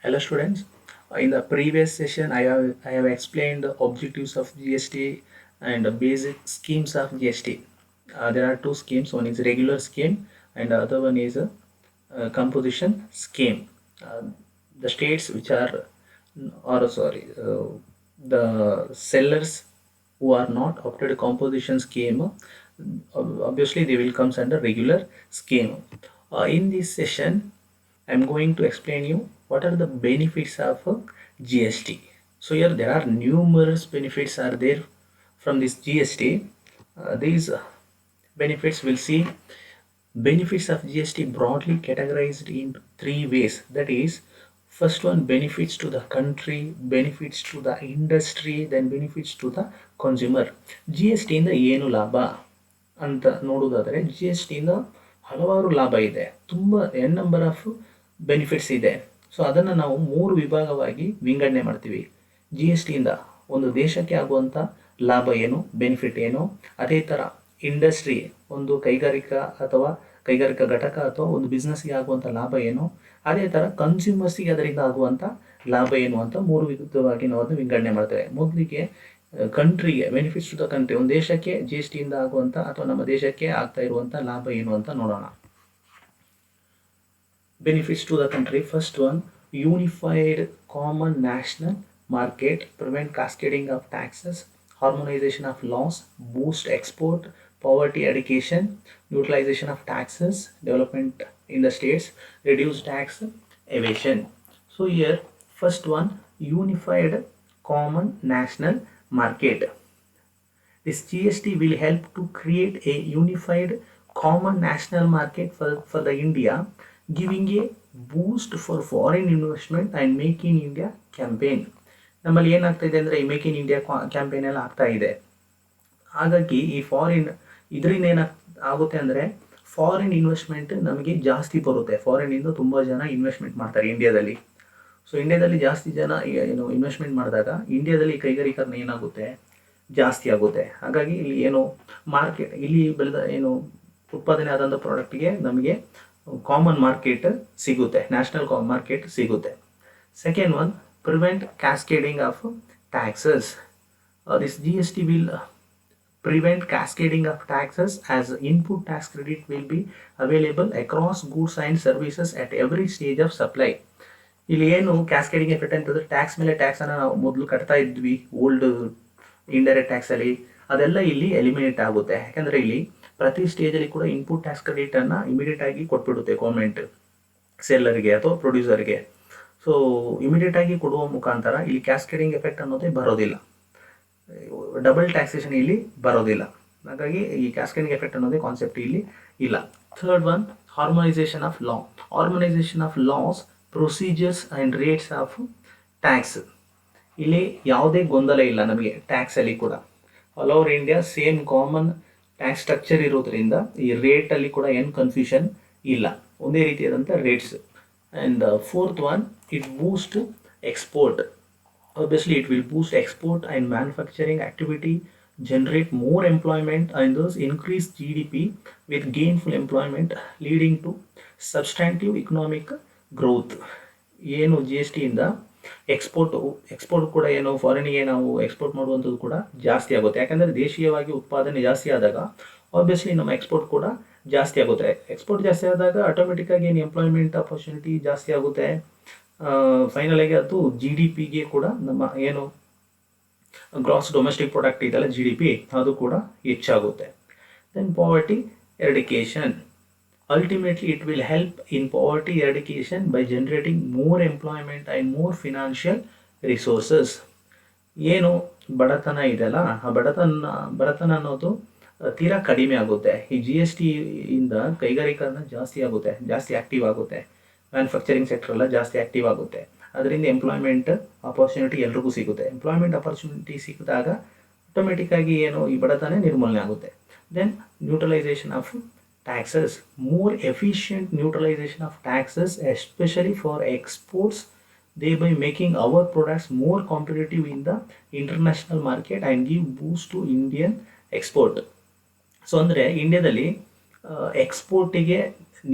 Hello students. In the previous session, I have explained the objectives of GST and the basic schemes of GST. There are two schemes. One is regular scheme, and the other one is a, composition scheme. Uh, the states which are, or sorry, the sellers who are not opted a composition scheme, obviously they will comes under regular scheme. In this session, I'm going to explain you what are the benefits of GST. So here there are numerous benefits are there from this GST. These benefits will see benefits of GST broadly categorized in three ways. That is, first one, benefits to the country, benefits to the industry, then benefits to the consumer. GST ಇಂದ ಏನು ಲಾಭ ಅಂತ ನೋಡುವುದಾದರೆ GST ಇಂದ ಹಲವಾರು ಲಾಭ ಇದೆ, ತುಂಬ ಎನ್ ನಂಬರ್ ಆಫ್ ಬೆನಿಫಿಟ್ಸ್ ಇದೆ. ಸೊ ಅದನ್ನು ನಾವು ಮೂರು ವಿಭಾಗವಾಗಿ ವಿಂಗಡಣೆ ಮಾಡ್ತೀವಿ. GST ಇಂದ ಒಂದು ದೇಶಕ್ಕೆ ಆಗುವಂಥ ಲಾಭ ಏನು, ಬೆನಿಫಿಟ್ ಏನು, ಅದೇ ಥರ ಇಂಡಸ್ಟ್ರಿ ಒಂದು ಕೈಗಾರಿಕಾ ಅಥವಾ ಕೈಗಾರಿಕಾ ಘಟಕ ಅಥವಾ ಒಂದು ಬಿಸ್ನೆಸ್ಗೆ ಆಗುವಂಥ ಲಾಭ ಏನು, ಅದೇ ಥರ ಕನ್ಸ್ಯೂಮರ್ಸಿಗೆ ಅದರಿಂದ ಆಗುವಂಥ ಲಾಭ ಏನು ಅಂತ ಮೂರು ವಿಧವಾಗಿ ನಾವು ಅದನ್ನು ವಿಂಗಡಣೆ ಮಾಡ್ತೇವೆ. ಮೊದಲಿಗೆ ಕಂಟ್ರಿಗೆ, ಬೆನಿಫಿಟ್ಸ್ ಟು ದ ಕಂಟ್ರಿ, ಒಂದು ದೇಶಕ್ಕೆ GST ಇಂದ ಆಗುವಂಥ ಅಥವಾ ನಮ್ಮ ದೇಶಕ್ಕೆ ಆಗ್ತಾ ಇರುವಂಥ ಲಾಭ ಏನು ಅಂತ ನೋಡೋಣ. Benefits to the country. First one, unified common national market, prevent cascading of taxes, harmonization of laws, boost export, poverty education, utilization of taxes, development in the states, reduce tax evasion. So here, first one, unified common national market. This GST will help to create a unified common national market for the India, giving a boost for foreign investment and Make in India campaign. ನಮ್ಮಲ್ಲಿ ಏನಾಗ್ತಾ ಇದೆ ಅಂದರೆ ಈ make in India campaign ಎಲ್ಲ ಆಗ್ತಾ ಇದೆ. ಹಾಗಾಗಿ ಈ ಇದರಿಂದ ಏನಾಗುತ್ತೆ ಅಂದರೆ ಫಾರಿನ್ ಇನ್ವೆಸ್ಟ್ಮೆಂಟ್ ನಮಗೆ ಜಾಸ್ತಿ ಬರುತ್ತೆ. ಫಾರಿನಿಂದ ತುಂಬ ಜನ ಇನ್ವೆಸ್ಟ್ಮೆಂಟ್ ಮಾಡ್ತಾರೆ ಇಂಡಿಯಾದಲ್ಲಿ. ಸೊ ಇಂಡಿಯಾದಲ್ಲಿ ಜಾಸ್ತಿ ಜನ ಏನು ಇನ್ವೆಸ್ಟ್ಮೆಂಟ್ ಮಾಡಿದಾಗ ಇಂಡಿಯಾದಲ್ಲಿ ಕೈಗಾರಿಕರಣ ಏನಾಗುತ್ತೆ, ಜಾಸ್ತಿ ಆಗುತ್ತೆ. ಹಾಗಾಗಿ ಇಲ್ಲಿ ಏನು ಮಾರ್ಕೆಟ್, ಇಲ್ಲಿ ಬೆಳೆದ ಏನು ಉತ್ಪಾದನೆ ಆದಂಥ ಪ್ರಾಡಕ್ಟ್ಗೆ ನಮಗೆ ಕಾಮನ್ ಮಾರ್ಕೆಟ್ ಸಿಗುತ್ತೆ, ನ್ಯಾಷನಲ್ ಮಾರ್ಕೆಟ್ ಸಿಗುತ್ತೆ. Second one, prevent cascading of taxes. This GST will prevent cascading of taxes as input tax credit will be available across goods and services at every stage of supply. ಇಲ್ಲಿ ಏನು cascading effect ಅಂತಂದರೆ tax ಮೇಲೆ ಟ್ಯಾಕ್ಸನ್ನು ನಾವು ಮೊದಲು ಕಟ್ತಾ ಇದ್ವಿ old indirect ಟ್ಯಾಕ್ಸಲ್ಲಿ, ಅದೆಲ್ಲ ಇಲ್ಲಿ ಎಲಿಮಿನೇಟ್ ಆಗುತ್ತೆ. ಯಾಕಂದರೆ ಇಲ್ಲಿ ಪ್ರತಿ ಸ್ಟೇಜಲ್ಲಿ ಕೂಡ ಇನ್ಪುಟ್ ಟ್ಯಾಕ್ಸ್ ಕ್ರೆಡಿಟನ್ನು ಇಮಿಡಿಯೇಟಾಗಿ ಕೊಟ್ಬಿಡುತ್ತೆ ಗೌರ್ಮೆಂಟ್ ಸೆಲ್ಲರ್ಗೆ ಅಥವಾ ಪ್ರೊಡ್ಯೂಸರ್ಗೆ. ಸೊ ಇಮಿಡಿಯೇಟಾಗಿ ಕೊಡುವ ಮುಖಾಂತರ ಇಲ್ಲಿ ಕ್ಯಾಸ್ಕೇಡಿಂಗ್ ಎಫೆಕ್ಟ್ ಅನ್ನೋದೇ ಬರೋದಿಲ್ಲ, ಡಬಲ್ ಟ್ಯಾಕ್ಸೇಷನ್ ಇಲ್ಲಿ ಬರೋದಿಲ್ಲ. ಹಾಗಾಗಿ ಈ ಕ್ಯಾಸ್ಕೇಡಿಂಗ್ ಎಫೆಕ್ಟ್ ಅನ್ನೋದೇ ಕಾನ್ಸೆಪ್ಟ್ ಇಲ್ಲಿ ಇಲ್ಲ. Third one, harmonisation of law. Harmonisation of laws, procedures and rates of tax. ಇಲ್ಲಿ ಯಾವುದೇ ಗೊಂದಲ ಇಲ್ಲ ನಮಗೆ ಟ್ಯಾಕ್ಸಲ್ಲಿ ಕೂಡ. All over India same common tax structure ಇರೋದ್ರಿಂದ ಈ ರೇಟಲ್ಲಿ ಕೂಡ ಏನು ಕನ್ಫ್ಯೂಷನ್ ಇಲ್ಲ, ಒಂದೇ ರೀತಿಯಾದಂಥ rates. And fourth one, it boost export. Obviously, it will boost export and manufacturing activity, generate more employment, and thus increase GDP with gainful employment, leading to substantive economic growth. ಏನು GST ಇಂದ export ಕೂಡ ಏನು ಫಾರಿನಿಗೆ ನಾವು export ಮಾಡುವಂಥದ್ದು ಕೂಡ ಜಾಸ್ತಿ ಆಗುತ್ತೆ. ಯಾಕಂದರೆ ದೇಶೀಯವಾಗಿ ಉತ್ಪಾದನೆ ಜಾಸ್ತಿ ಆದಾಗ ಆಬ್ವಿಯಸ್ಲಿ ನಮ್ಮ ಎಕ್ಸ್ಪೋರ್ಟ್ ಕೂಡ ಜಾಸ್ತಿ ಆಗುತ್ತೆ. ಎಕ್ಸ್ಪೋರ್ಟ್ ಜಾಸ್ತಿ ಆದಾಗ ಆಟೋಮೆಟಿಕ್ಕಾಗಿ ಏನು ಎಂಪ್ಲಾಯ್ಮೆಂಟ್ ಆಪರ್ಚುನಿಟಿ ಜಾಸ್ತಿ ಆಗುತ್ತೆ. ಫೈನಲ್ ಆಗಿ ಅದು GDP ಗೆ ಕೂಡ ನಮ್ಮ ಏನು ಗ್ರಾಸ್ ಡೊಮೆಸ್ಟಿಕ್ ಪ್ರಾಡಕ್ಟ್ ಇದೆಲ್ಲ GDP ಅದು ಕೂಡ ಹೆಚ್ಚಾಗುತ್ತೆ. Then poverty eradication. Ultimately, it will help in poverty eradication by generating more employment and more financial resources. ಏನು ಬಡತನ ಇದೆಯಲ್ಲ, ಆ ಬಡತನ ಅನ್ನೋದು ತೀರಾ ಕಡಿಮೆ ಆಗುತ್ತೆ. ಈ GST ಇಂದ ಕೈಗಾರಿಕರಣ ಜಾಸ್ತಿ ಆಗುತ್ತೆ, ಜಾಸ್ತಿ ಆ್ಯಕ್ಟಿವ್ ಆಗುತ್ತೆ. ಮ್ಯಾನುಫ್ಯಾಕ್ಚರಿಂಗ್ ಸೆಕ್ಟರ್ ಎಲ್ಲ ಜಾಸ್ತಿ ಆ್ಯಕ್ಟಿವ್ ಆಗುತ್ತೆ. ಅದರಿಂದ ಎಂಪ್ಲಾಯ್ಮೆಂಟ್ ಆಪರ್ಚುನಿಟಿ ಎಲ್ರಿಗೂ ಸಿಗುತ್ತೆ. ಎಂಪ್ಲಾಯ್ಮೆಂಟ್ ಆಪರ್ಚುನಿಟಿ ಸಿಕ್ಕಿದಾಗ ಆಟೋಮೆಟಿಕ್ಕಾಗಿ ಏನು ಈ ಬಡತನ ನಿರ್ಮೂಲನೆ ಆಗುತ್ತೆ. Then neutralisation of taxes, more efficient neutralization of taxes, especially for exports, thereby making our products more competitive in the international market and give boost to Indian export. So ಅಂದರೆ ಇಂಡಿಯಾದಲ್ಲಿ ಎಕ್ಸ್ಪೋರ್ಟಿಗೆ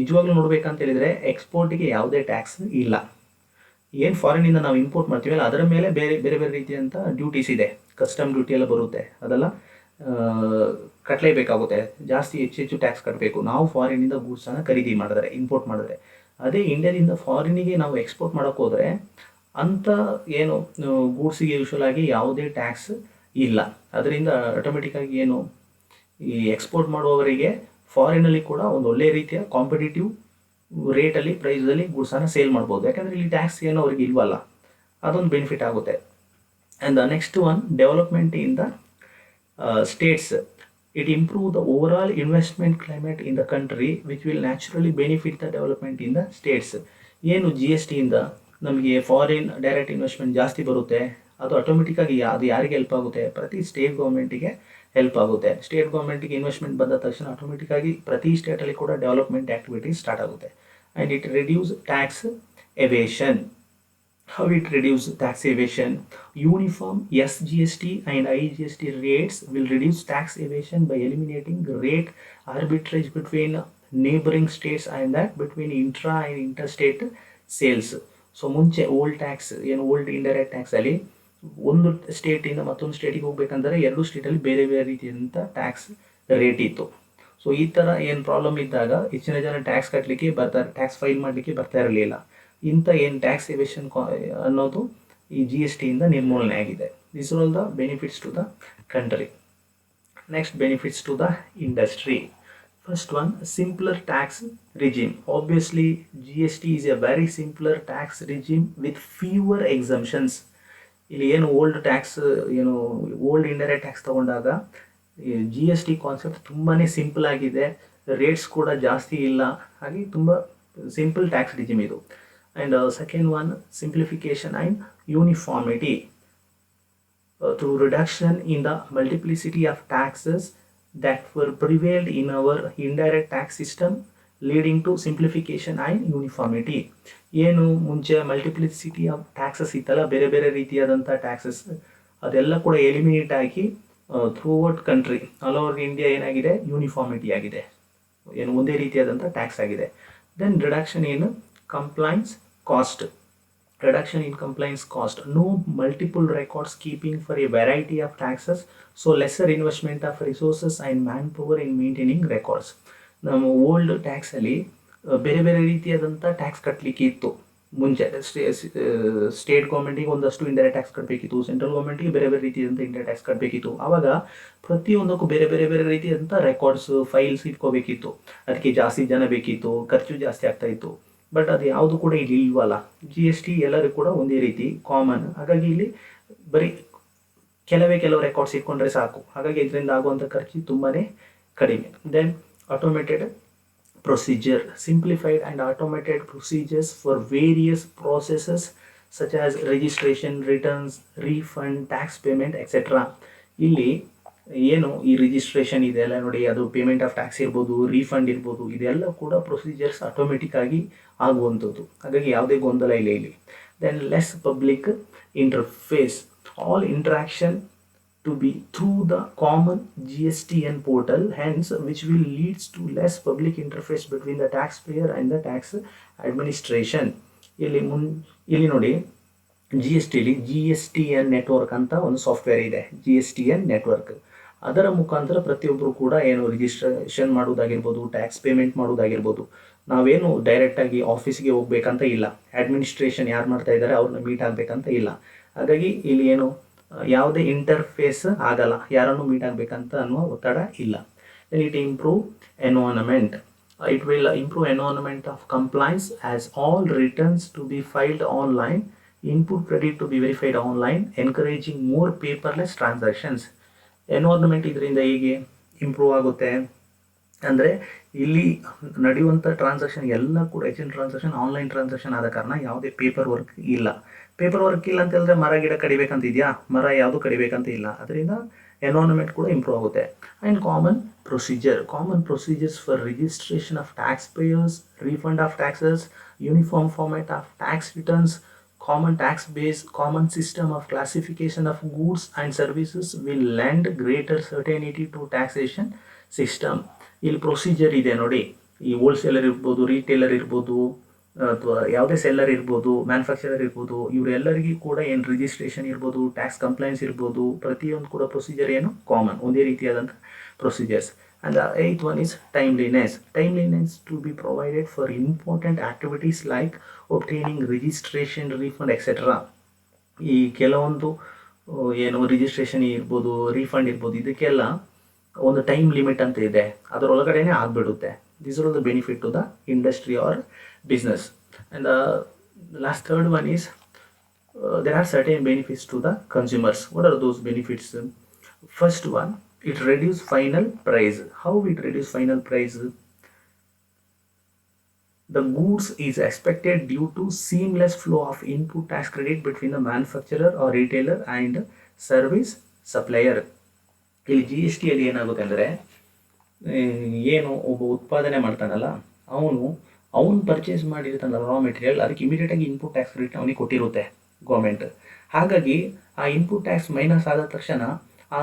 ನಿಜವಾಗ್ಲೂ ನೋಡಬೇಕಂತ ಹೇಳಿದರೆ ಎಕ್ಸ್ಪೋರ್ಟಿಗೆ ಯಾವುದೇ ಟ್ಯಾಕ್ಸ್ ಇಲ್ಲ. ಏನು ಫಾರಿನಿಂದ ನಾವು ಇಂಪೋರ್ಟ್ ಮಾಡ್ತೀವಲ್ಲ ಅದರ ಮೇಲೆ ಬೇರೆ ಬೇರೆ ಬೇರೆ ರೀತಿಯಂಥ ಡ್ಯೂಟೀಸ್ ಇದೆ, ಕಸ್ಟಮ್ ಡ್ಯೂಟಿ ಎಲ್ಲ ಬರುತ್ತೆ, ಅದೆಲ್ಲ ಕಟ್ಟಲೇಬೇಕಾಗುತ್ತೆ, ಜಾಸ್ತಿ ಹೆಚ್ಚು ಟ್ಯಾಕ್ಸ್ ಕಟ್ಟಬೇಕು ನಾವು ಫಾರಿನಿಂದ ಗೂಡ್ಸನ್ನು ಖರೀದಿ ಮಾಡಿದ್ರೆ, ಇಂಪೋರ್ಟ್ ಮಾಡಿದ್ರೆ. ಅದೇ ಇಂಡಿಯಾದಿಂದ ಫಾರಿನಿಗೆ ನಾವು ಎಕ್ಸ್ಪೋರ್ಟ್ ಮಾಡೋಕ್ಕೆ ಹೋದರೆ ಅಂಥ ಏನು ಗೂಡ್ಸಿಗೆ ಯೂಶ್ವಲ್ ಆಗಿ ಯಾವುದೇ ಟ್ಯಾಕ್ಸ್ ಇಲ್ಲ. ಅದರಿಂದ ಆಟೋಮೆಟಿಕ್ಕಾಗಿ ಏನು ಈ ಎಕ್ಸ್ಪೋರ್ಟ್ ಮಾಡುವವರಿಗೆ ಫಾರಿನಲ್ಲಿ ಕೂಡ ಒಂದು ಒಳ್ಳೆಯ ರೀತಿಯ ಕಾಂಪಿಟೇಟಿವ್ ರೇಟಲ್ಲಿ ಪ್ರೈಸಲ್ಲಿ ಗೂಡ್ಸನ್ನು ಸೇಲ್ ಮಾಡ್ಬೋದು, ಯಾಕಂದರೆ ಇಲ್ಲಿ ಟ್ಯಾಕ್ಸ್ ಏನೋ ಅವ್ರಿಗೆ ಇಲ್ವಲ್ಲ, ಅದೊಂದು ಬೆನಿಫಿಟ್ ಆಗುತ್ತೆ. And the next one, development in the States. It improve the overall investment climate in the country which will naturally benefit the development in the States. ಏನು GSTಯಿಂದ ನಮಗೆ ಫಾರಿನ್ ಡೈರೆಕ್ಟ್ ಇನ್ವೆಸ್ಟ್ಮೆಂಟ್ ಜಾಸ್ತಿ ಬರುತ್ತೆ, ಅದು ಆಟೋಮೆಟಿಕ್ಕಾಗಿ ಅದು ಯಾರಿಗೆ ಹೆಲ್ಪ್ ಆಗುತ್ತೆ, ಪ್ರತಿ ಸ್ಟೇಟ್ ಗೌರ್ಮೆಂಟಿಗೆ ಹೆಲ್ಪ್ ಆಗುತ್ತೆ. ಸ್ಟೇಟ್ ಗೌರ್ಮೆಂಟಿಗೆ ಇನ್ವೆಸ್ಟ್ಮೆಂಟ್ ಬಂದ ತಕ್ಷಣ ಆಟೋಮೆಟಿಕ್ಕಾಗಿ ಪ್ರತಿ ಸ್ಟೇಟಲ್ಲಿ ಕೂಡ ಡೆವಲಪ್ಮೆಂಟ್ ಆ್ಯಕ್ಟಿವಿಟೀಸ್ ಸ್ಟಾರ್ಟ್ ಆಗುತ್ತೆ. And it reduce tax evasion. How it reduce tax evasion? Uniform SGST and IGST rates will reduce tax evasion by eliminating rate arbitrage between neighboring states and that between intra and interstate sales. So ಮುಂಚೆ old tax ಏನು old indirect ಟ್ಯಾಕ್ಸಲ್ಲಿ ಒಂದು ಸ್ಟೇಟಿಂದ ಮತ್ತೊಂದು ಸ್ಟೇಟಿಗೆ ಹೋಗ್ಬೇಕಂದ್ರೆ ಎರಡು ಸ್ಟೇಟಲ್ಲಿ ಬೇರೆ ಬೇರೆ ರೀತಿಯಾದಂಥ tax rate ಇತ್ತು. ಸೊ ಈ ಥರ ಏನು ಪ್ರಾಬ್ಲಮ್ ಇದ್ದಾಗ ಹೆಚ್ಚಿನ ಜನ ಟ್ಯಾಕ್ಸ್ ಕಟ್ಟಲಿಕ್ಕೆ ಬರ್ತಾರೆ, ಟ್ಯಾಕ್ಸ್ ಫೈಲ್ ಮಾಡಲಿಕ್ಕೆ ಬರ್ತಾ ಇರಲಿಲ್ಲ. ಇಂಥ ಏನು ಟ್ಯಾಕ್ಸ್ ಎವೇಷನ್ ಅನ್ನೋದು ಈ GSTಯಿಂದ ನಿರ್ಮೂಲನೆ ಆಗಿದೆ. This are all the benefits to the country. Next, benefits to the industry. First one, simpler tax regime. Obviously, GST is a very simpler tax regime with fewer exemptions. ಇಲ್ಲಿ ಏನು old tax ಏನು old indirect tax ತೊಗೊಂಡಾಗ GST concept ತುಂಬಾ simple ಆಗಿದೆ, rates ಕೂಡ ಜಾಸ್ತಿ ಇಲ್ಲ, ಹಾಗೆ ತುಂಬ ಸಿಂಪಲ್ ಟ್ಯಾಕ್ಸ್ ರಿಜಿಮ್ ಇದು. And second one, simplification and uniformity through reduction in the multiplicity of taxes that were prevailed in our indirect tax system, leading to simplification and uniformity. ಏನು ಮುಂಚೆ multiplicity of taxes ಇತ್ತಲ್ಲ, ಬೇರೆ ಬೇರೆ ರೀತಿಯಾದಂಥ taxes ಅದೆಲ್ಲ ಕೂಡ eliminate ಆಗಿ throughout country all over India ಏನಾಗಿದೆ, ಯೂನಿಫಾರ್ಮಿಟಿ ಆಗಿದೆ, ಏನು ಒಂದೇ ರೀತಿಯಾದಂಥ ಟ್ಯಾಕ್ಸ್ ಆಗಿದೆ. Then reduction in compliance cost. Reduction in compliance cost. No multiple records keeping for a variety of taxes, so lesser investment of resources and manpower in maintaining records. ನಮ್ಮ old ಟ್ಯಾಕ್ಸಲ್ಲಿ ಬೇರೆ ಬೇರೆ ರೀತಿಯಾದಂಥ tax ಕಟ್ಟಲಿಕ್ಕೆ ಇತ್ತು. ಮುಂಚೆ state ಗೌರ್ಮೆಂಟಿಗೆ ಒಂದಷ್ಟು indirect tax ಕಟ್ಟಬೇಕಿತ್ತು, central ಗೌರ್ಮೆಂಟಿಗೆ ಬೇರೆ ಬೇರೆ ರೀತಿಯಾದಂಥ ಇಂಡೈರೆಕ್ಟ್ ಟ್ಯಾಕ್ಸ್ ಕಟ್ಟಬೇಕಿತ್ತು. ಆವಾಗ ಪ್ರತಿಯೊಂದಕ್ಕೂ ಬೇರೆ ಬೇರೆ ಬೇರೆ ರೀತಿಯಾದಂಥ ರೆಕಾರ್ಡ್ಸ್ ಫೈಲ್ಸ್ ಇಟ್ಕೋಬೇಕಿತ್ತು, ಅದಕ್ಕೆ ಜಾಸ್ತಿ ಜನ ಬೇಕಿತ್ತು, ಖರ್ಚು ಜಾಸ್ತಿ ಆಗ್ತಾಯಿತ್ತು. ಬಟ್ ಅದು ಯಾವುದು ಕೂಡ ಇಲ್ಲಿ ಇಲ್ವಲ್ಲ, GST ಎಲ್ಲರಿಗೂ ಕೂಡ ಒಂದೇ ರೀತಿ ಕಾಮನ್. ಹಾಗಾಗಿ ಇಲ್ಲಿ ಬರೀ ಕೆಲವು ರೆಕಾರ್ಡ್ಸ್ ಇಟ್ಕೊಂಡ್ರೆ ಸಾಕು, ಹಾಗಾಗಿ ಇದರಿಂದ ಆಗುವಂಥ ಖರ್ಚು ತುಂಬಾ ಕಡಿಮೆ. Then automated procedure. Simplified and automated procedures for various processes such as registration, returns, refund, tax payment etcetera. ಇಲ್ಲಿ ಏನು ಈ ರಿಜಿಸ್ಟ್ರೇಷನ್ ಇದೆಲ್ಲ ನೋಡಿ, ಅದು ಪೇಮೆಂಟ್ ಆಫ್ ಟ್ಯಾಕ್ಸ್ ಇರ್ಬೋದು, ರೀಫಂಡ್ ಇರ್ಬೋದು, ಇದೆಲ್ಲ ಕೂಡ ಪ್ರೊಸೀಜರ್ಸ್ ಆಟೋಮೆಟಿಕ್ ಆಗಿ ಆಗುವಂಥದ್ದು, ಹಾಗಾಗಿ ಯಾವುದೇ ಗೊಂದಲ ಇಲ್ಲ ಇಲ್ಲಿ. Then less public interface. All interaction to be through the common GSTN portal, hence which will leads to less public interface between the tax payer and the tax administration. ಇಲ್ಲಿ ನೋಡಿ, GSTಲಿ GSTN network ಅಂತ ಒಂದು software ಇದೆ, GSTN network. ಅದರ ಮುಖಾಂತರ ಪ್ರತಿಯೊಬ್ಬರು ಕೂಡ ಏನು ರಿಜಿಸ್ಟ್ರೇಷನ್ ಮಾಡೋದಾಗಿರ್ಬೋದು, ಟ್ಯಾಕ್ಸ್ ಪೇಮೆಂಟ್ ಮಾಡೋದಾಗಿರ್ಬೋದು, ನಾವೇನು ಡೈರೆಕ್ಟಾಗಿ ಆಫೀಸ್ಗೆ ಹೋಗ್ಬೇಕಂತ ಇಲ್ಲ, ಅಡ್ಮಿನಿಸ್ಟ್ರೇಷನ್ ಯಾರು ಮಾಡ್ತಾ ಇದ್ದಾರೆ ಅವ್ರನ್ನ ಮೀಟ್ ಆಗಬೇಕಂತ ಇಲ್ಲ. ಹಾಗಾಗಿ ಇಲ್ಲಿ ಏನು ಯಾವುದೇ ಇಂಟರ್ಫೇಸ್ ಆಗಲ್ಲ, ಯಾರನ್ನು ಮೀಟ್ ಆಗಬೇಕಂತ ಅನ್ನುವ ಒತ್ತಡ ಇಲ್ಲ. Then it improve environment. It will improve environment of compliance as all returns to be filed online, input credit to be verified online, encouraging more paperless transactions. Environment ಇದರಿಂದ ಹೇಗೆ ಇಂಪ್ರೂವ್ ಆಗುತ್ತೆ ಅಂದರೆ, ಇಲ್ಲಿ ನಡೆಯುವಂಥ ಟ್ರಾನ್ಸಾಕ್ಷನ್ ಎಲ್ಲ ಕೂಡ ಹೆಚ್ಚಿನ ಟ್ರಾನ್ಸಾಕ್ಷನ್ ಆನ್ಲೈನ್ ಟ್ರಾನ್ಸಾಕ್ಷನ್ ಆದ ಕಾರಣ ಯಾವುದೇ ಪೇಪರ್ ವರ್ಕ್ ಇಲ್ಲ. ಪೇಪರ್ ವರ್ಕ್ ಇಲ್ಲ ಅಂತ ಹೇಳಿದ್ರೆ ಮರ ಗಿಡ ಕಡಿಬೇಕಂತ ಇದೆಯಾ, ಮರ ಯಾವುದು ಕಡಿಬೇಕಂತ ಇಲ್ಲ. ಅದರಿಂದ ಎನ್ವೈರನ್ಮೆಂಟ್ ಕೂಡ ಇಂಪ್ರೂವ್ ಆಗುತ್ತೆ. And common procedures for registration of tax payers, refund of taxes, uniform format of tax returns, common tax base, common system of classification of goods and services will lend greater certainty to taxation system. ಇಲ್ಲಿ procedure ಇದೆ ನೋಡಿ, ಈ wholesaler ಇರ್ಬೋದು, retailer ಇರ್ಬೋದು, ಅಥವಾ ಯಾವುದೇ seller ಇರ್ಬೋದು, manufacturer ಇರ್ಬೋದು, ಇವರೆಲ್ಲರಿಗೂ ಕೂಡ ಏನು ರಿಜಿಸ್ಟ್ರೇಷನ್ ಇರ್ಬೋದು, ಟ್ಯಾಕ್ಸ್ ಕಂಪ್ಲೈನ್ಸ್ ಇರ್ಬೋದು, ಪ್ರತಿಯೊಂದು ಕೂಡ ಪ್ರೊಸೀಜರ್ ಏನು ಕಾಮನ್, ಒಂದೇ ರೀತಿಯಾದಂಥ procedures. And the eighth one is timeliness. Timeliness to be provided for important activities like obtaining registration, refund etcetera. ಈ ಕೆಲವೊಂದು ಏನು ರಿಜಿಸ್ಟ್ರೇಷನ್ ಇರ್ಬೋದು, ರೀಫಂಡ್ ಇರ್ಬೋದು, ಇದಕ್ಕೆಲ್ಲ ಒಂದು ಟೈಮ್ ಲಿಮಿಟ್ ಅಂತ ಇದೆ, ಅದರೊಳಗಡೆನೆ ಆಗಿಬಿಡುತ್ತೆ. These are the benefit to the industry or business. And the last third one is there are certain benefits to the consumers. What are those benefits? First one, it reduce final price. How it reduce final price? The goods is expected due to seamless flow of input tax credit between the manufacturer or retailer and service supplier. ಇಲ್ಲಿ G S ಟಿಯಲ್ಲಿ ಏನಾಗುತ್ತೆ ಅಂದರೆ, ಏನು ಒಬ್ಬ ಉತ್ಪಾದನೆ ಮಾಡ್ತಾನಲ್ಲ, ಅವನು purchase ಮಾಡಿರ್ತಾನಲ್ಲ raw material, ಅದಕ್ಕೆ ಇಮಿಡಿಯೇಟಾಗಿ input tax credit ಅವನಿಗೆ ಕೊಟ್ಟಿರುತ್ತೆ ಗೌರ್ಮೆಂಟ್. ಹಾಗಾಗಿ ಆ ಇನ್ಪುಟ್ ಟ್ಯಾಕ್ಸ್ ಮೈನಸ್ ಆದ ತಕ್ಷಣ ಆ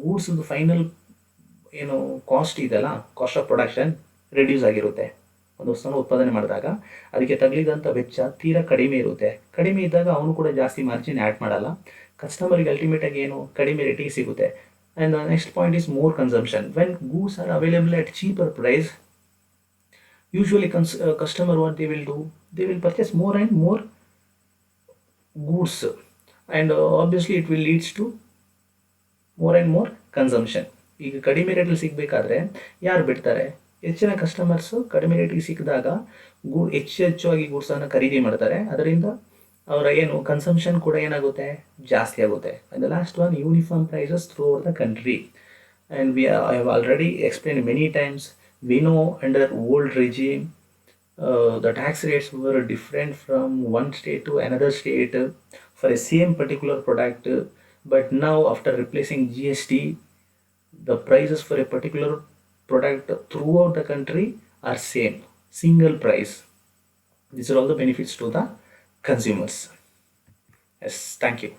ಗೂಡ್ಸ್ದು ಫೈನಲ್ ಏನು ಕಾಸ್ಟ್ ಇದೆಯಲ್ಲ, ಕಾಸ್ಟ್ ಆಫ್ ಪ್ರೊಡಕ್ಷನ್ ರೆಡ್ಯೂಸ್ ಆಗಿರುತ್ತೆ. ಒಂದು ವಸ್ತುನ ಉತ್ಪಾದನೆ ಮಾಡಿದಾಗ ಅದಕ್ಕೆ ತಗಲಿದಂಥ ವೆಚ್ಚ ತೀರಾ ಕಡಿಮೆ ಇರುತ್ತೆ. ಕಡಿಮೆ ಇದ್ದಾಗ ಅವನು ಕೂಡ ಜಾಸ್ತಿ ಮಾರ್ಜಿನ್ ಆ್ಯಡ್ ಮಾಡಲ್ಲ, ಕಸ್ಟಮರಿಗೆ ಅಲ್ಟಿಮೇಟಾಗಿ ಏನು ಕಡಿಮೆ ರೇಟಿಗೆ ಸಿಗುತ್ತೆ. And the next point is more consumption. When goods are available at cheaper price, usually customer, what they will do, they will purchase more and more goods, and obviously it will leads to more and more consumption. ಈಗ ಕಡಿಮೆ ರೇಟಲ್ಲಿ ಸಿಗಬೇಕಾದ್ರೆ ಯಾರು ಬಿಡ್ತಾರೆ? ಹೆಚ್ಚಿನ customers ಕಡಿಮೆ ರೇಟಿಗೆ ಸಿಕ್ಕಿದಾಗ ಹೆಚ್ಚಾಗಿ ಗೂಡ್ಸನ್ನು ಖರೀದಿ ಮಾಡ್ತಾರೆ. ಅದರಿಂದ ಅವರ ಏನು ಕನ್ಸಂಪ್ಷನ್ ಕೂಡ ಏನಾಗುತ್ತೆ, ಜಾಸ್ತಿ ಆಗುತ್ತೆ. And the last one, uniform prices through over the country. And I have already explain many times. We know under old regime, the tax rates were different from one state to another state for a same particular product. But now, after replacing GST, the prices for a particular product throughout the country are same, single price. These are all the benefits to the consumers. Yes, thank you.